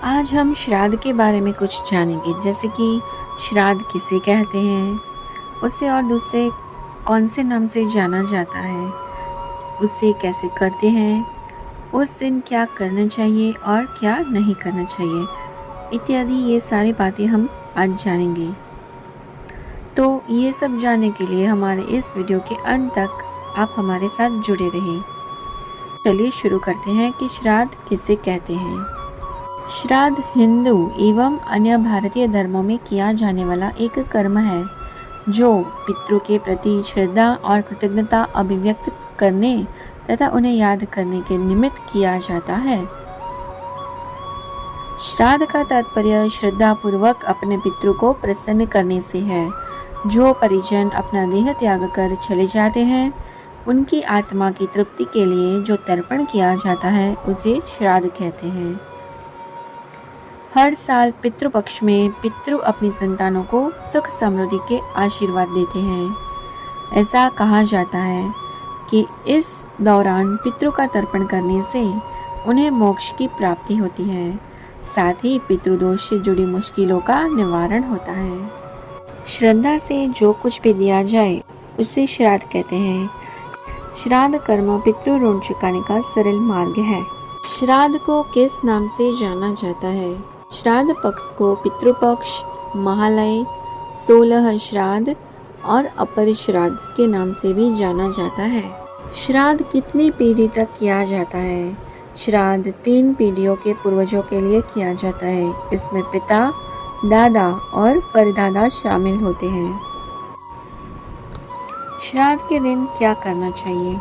आज हम श्राद्ध के बारे में कुछ जानेंगे, जैसे कि श्राद्ध किसे कहते हैं, उसे और दूसरे कौन से नाम से जाना जाता है, उसे कैसे करते हैं, उस दिन क्या करना चाहिए और क्या नहीं करना चाहिए, इत्यादि ये सारी बातें हम आज जानेंगे। तो ये सब जानने के लिए हमारे इस वीडियो के अंत तक आप हमारे साथ जुड़े रहें। चलिए शुरू करते हैं कि श्राद्ध किसे कहते हैं। श्राद्ध हिंदू एवं अन्य भारतीय धर्मों में किया जाने वाला एक कर्म है जो पितरों के प्रति श्रद्धा और कृतज्ञता अभिव्यक्त करने तथा उन्हें याद करने के निमित्त किया जाता है। श्राद्ध का तात्पर्य श्रद्धापूर्वक अपने पितरों को प्रसन्न करने से है। जो परिजन अपना देह त्याग कर चले जाते हैं, उनकी आत्मा की तृप्ति के लिए जो तर्पण किया जाता है उसे श्राद्ध कहते हैं। हर साल पितृपक्ष में पितृ अपनी संतानों को सुख समृद्धि के आशीर्वाद देते हैं। ऐसा कहा जाता है कि इस दौरान पितृ का तर्पण करने से उन्हें मोक्ष की प्राप्ति होती है, साथ ही पितृदोष से जुड़ी मुश्किलों का निवारण होता है। श्रद्धा से जो कुछ भी दिया जाए उसे श्राद्ध कहते हैं। श्राद्ध कर्म पितृ ऋण चुकाने का सरल मार्ग है। श्राद्ध को किस नाम से जाना जाता है? श्राद्ध पक्ष को पितृपक्ष, महालय, 16 श्राद्ध और अपर श्राद्ध के नाम से भी जाना जाता है। श्राद्ध कितनी पीढ़ी तक किया जाता है? श्राद्ध 3 पीढ़ियों के पूर्वजों के लिए किया जाता है। इसमें पिता, दादा और परदादा शामिल होते हैं। श्राद्ध के दिन क्या करना चाहिए?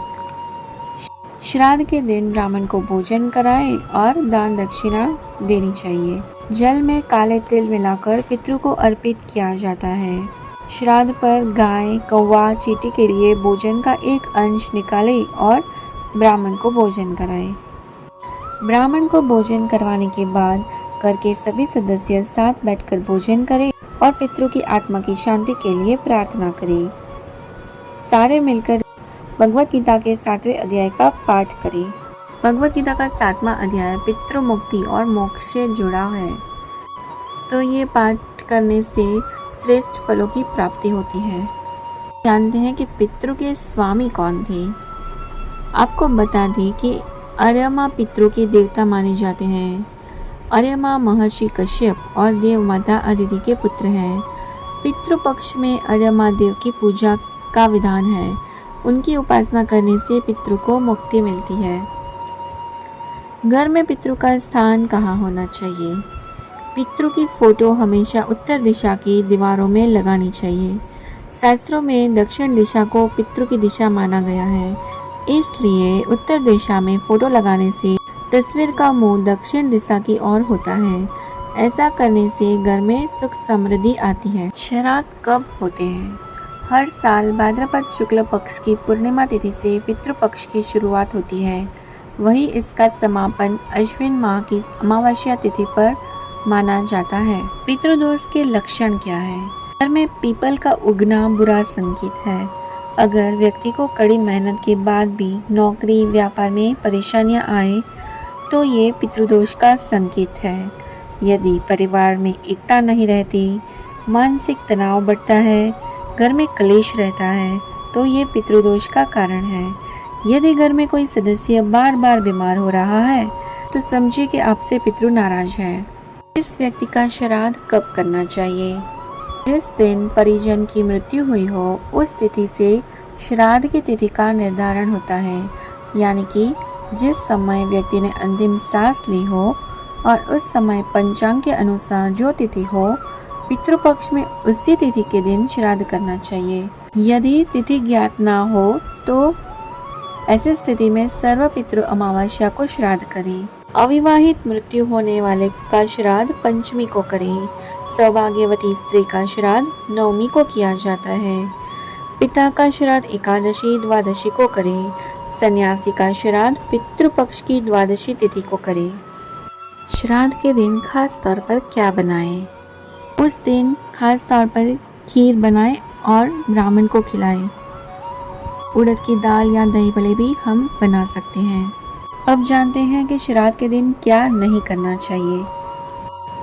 श्राद्ध के दिन ब्राह्मण को भोजन कराएं और दान दक्षिणा देनी चाहिए। जल में काले तिल मिलाकर पितरों को अर्पित किया जाता है। श्राद्ध पर गाय, कौवा, चींटी के लिए भोजन का एक अंश निकालें और ब्राह्मण को भोजन कराएं। ब्राह्मण को भोजन करवाने के बाद घर के सभी सदस्य साथ बैठकर भोजन करें और पितरों की आत्मा की शांति के लिए प्रार्थना करें। सारे मिलकर भगवत गीता के 7वें अध्याय का पाठ करें। भगवत गीता का 7वां अध्याय पितृ मुक्ति और मोक्ष से जुड़ा है, तो ये पाठ करने से श्रेष्ठ फलों की प्राप्ति होती है। जानते हैं कि पितृ के स्वामी कौन थे? आपको बता दें कि अर्यमा पितरों के देवता माने जाते हैं। अर्यमा महर्षि कश्यप और देव माता अदिति के पुत्र हैं। पितृपक्ष में अर्यमा देव की पूजा का विधान है। उनकी उपासना करने से पितरों को मुक्ति मिलती है। घर में पितरों का स्थान कहाँ होना चाहिए? पितरों की फोटो हमेशा उत्तर दिशा की दीवारों में लगानी चाहिए। शास्त्रों में दक्षिण दिशा को पितरों की दिशा माना गया है, इसलिए उत्तर दिशा में फोटो लगाने से तस्वीर का मुंह दक्षिण दिशा की ओर होता है। ऐसा करने से घर में सुख समृद्धि आती है। श्राद्ध कब होते हैं? हर साल भाद्रपद शुक्ल पक्ष की पूर्णिमा तिथि से पितृपक्ष की शुरुआत होती है। वहीं इसका समापन अश्विन माह की अमावस्या तिथि पर माना जाता है। पितृदोष के लक्षण क्या है? घर में पीपल का उगना बुरा संकेत है। अगर व्यक्ति को कड़ी मेहनत के बाद भी नौकरी व्यापार में परेशानियां आए तो ये पितृदोष का संकेत है। यदि परिवार में एकता नहीं रहती, मानसिक तनाव बढ़ता है, घर में क्लेश रहता है, तो ये पितृदोष का कारण है। यदि घर में कोई सदस्य बार बार बीमार हो रहा है तो समझिए कि आपसे पितृ नाराज है। इस व्यक्ति का श्राद्ध कब करना चाहिए? जिस दिन परिजन की मृत्यु हुई हो उस तिथि से श्राद्ध की तिथि का निर्धारण होता है, यानी कि जिस समय व्यक्ति ने अंतिम सांस ली हो और उस समय पंचांग के अनुसार जो तिथि हो, पितृपक्ष में उसी तिथि के दिन श्राद्ध करना चाहिए। यदि तिथि ज्ञात ना हो तो ऐसी स्थिति में सर्व पितृ अमावस्या को श्राद्ध करें। अविवाहित मृत्यु होने वाले का श्राद्ध पंचमी को करें। सौभाग्यवती स्त्री का श्राद्ध नवमी को किया जाता है। पिता का श्राद्ध एकादशी द्वादशी को करें। सन्यासी का श्राद्ध पितृपक्ष की द्वादशी तिथि को करें। श्राद्ध के दिन खास तौर पर क्या बनाएं? उस दिन खास तौर पर खीर बनाएं और ब्राह्मण को खिलाएं। उड़द की दाल या दही भल्ले भी हम बना सकते हैं। अब जानते हैं कि श्राद्ध के दिन क्या नहीं करना चाहिए।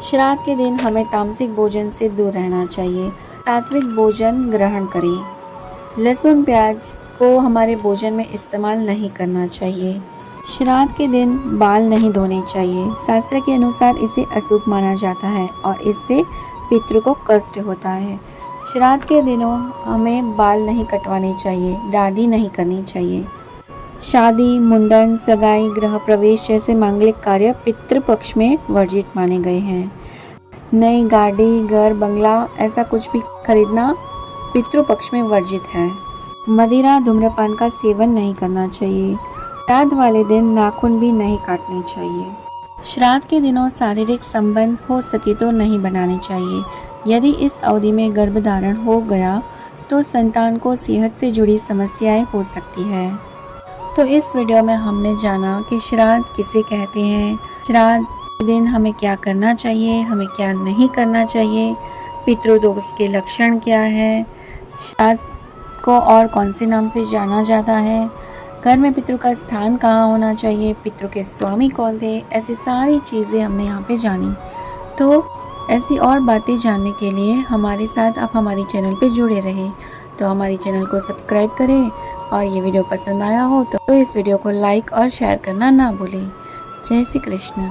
श्राद्ध के दिन हमें तामसिक भोजन से दूर रहना चाहिए। सात्विक भोजन ग्रहण करें। लहसुन प्याज को हमारे भोजन में इस्तेमाल नहीं करना चाहिए। श्राद्ध के दिन बाल नहीं धोने चाहिए। शास्त्र के अनुसार इसे अशुभ माना जाता है और इससे पितृ को कष्ट होता है। श्राद्ध के दिनों हमें बाल नहीं कटवाने चाहिए, दाढ़ी नहीं करनी चाहिए। शादी, मुंडन, सगाई, गृह प्रवेश जैसे मांगलिक कार्य पितृपक्ष में वर्जित माने गए हैं। नई गाड़ी, घर, बंगला ऐसा कुछ भी खरीदना पितृपक्ष में वर्जित है। मदिरा, धूम्रपान का सेवन नहीं करना चाहिए। श्राद्ध वाले दिन नाखून भी नहीं काटने चाहिए। श्राद्ध के दिनों शारीरिक संबंध हो सके तो नहीं बनाने चाहिए। यदि इस अवधि में गर्भधारण हो गया तो संतान को सेहत से जुड़ी समस्याएं हो सकती है। तो इस वीडियो में हमने जाना कि श्राद्ध किसे कहते हैं, श्राद्ध के दिन हमें क्या करना चाहिए, हमें क्या नहीं करना चाहिए, पितृदोष के लक्षण क्या है, श्राद्ध को और कौन से नाम से जाना जाता है, घर में पितृ का स्थान कहाँ होना चाहिए, पितृ के स्वामी कौन थे, ऐसी सारी चीज़ें हमने यहाँ पे जानी। तो ऐसी और बातें जानने के लिए हमारे साथ आप हमारे चैनल पे जुड़े रहें। तो हमारे चैनल को सब्सक्राइब करें और ये वीडियो पसंद आया हो तो इस वीडियो को लाइक और शेयर करना ना भूलें। जय श्री कृष्ण।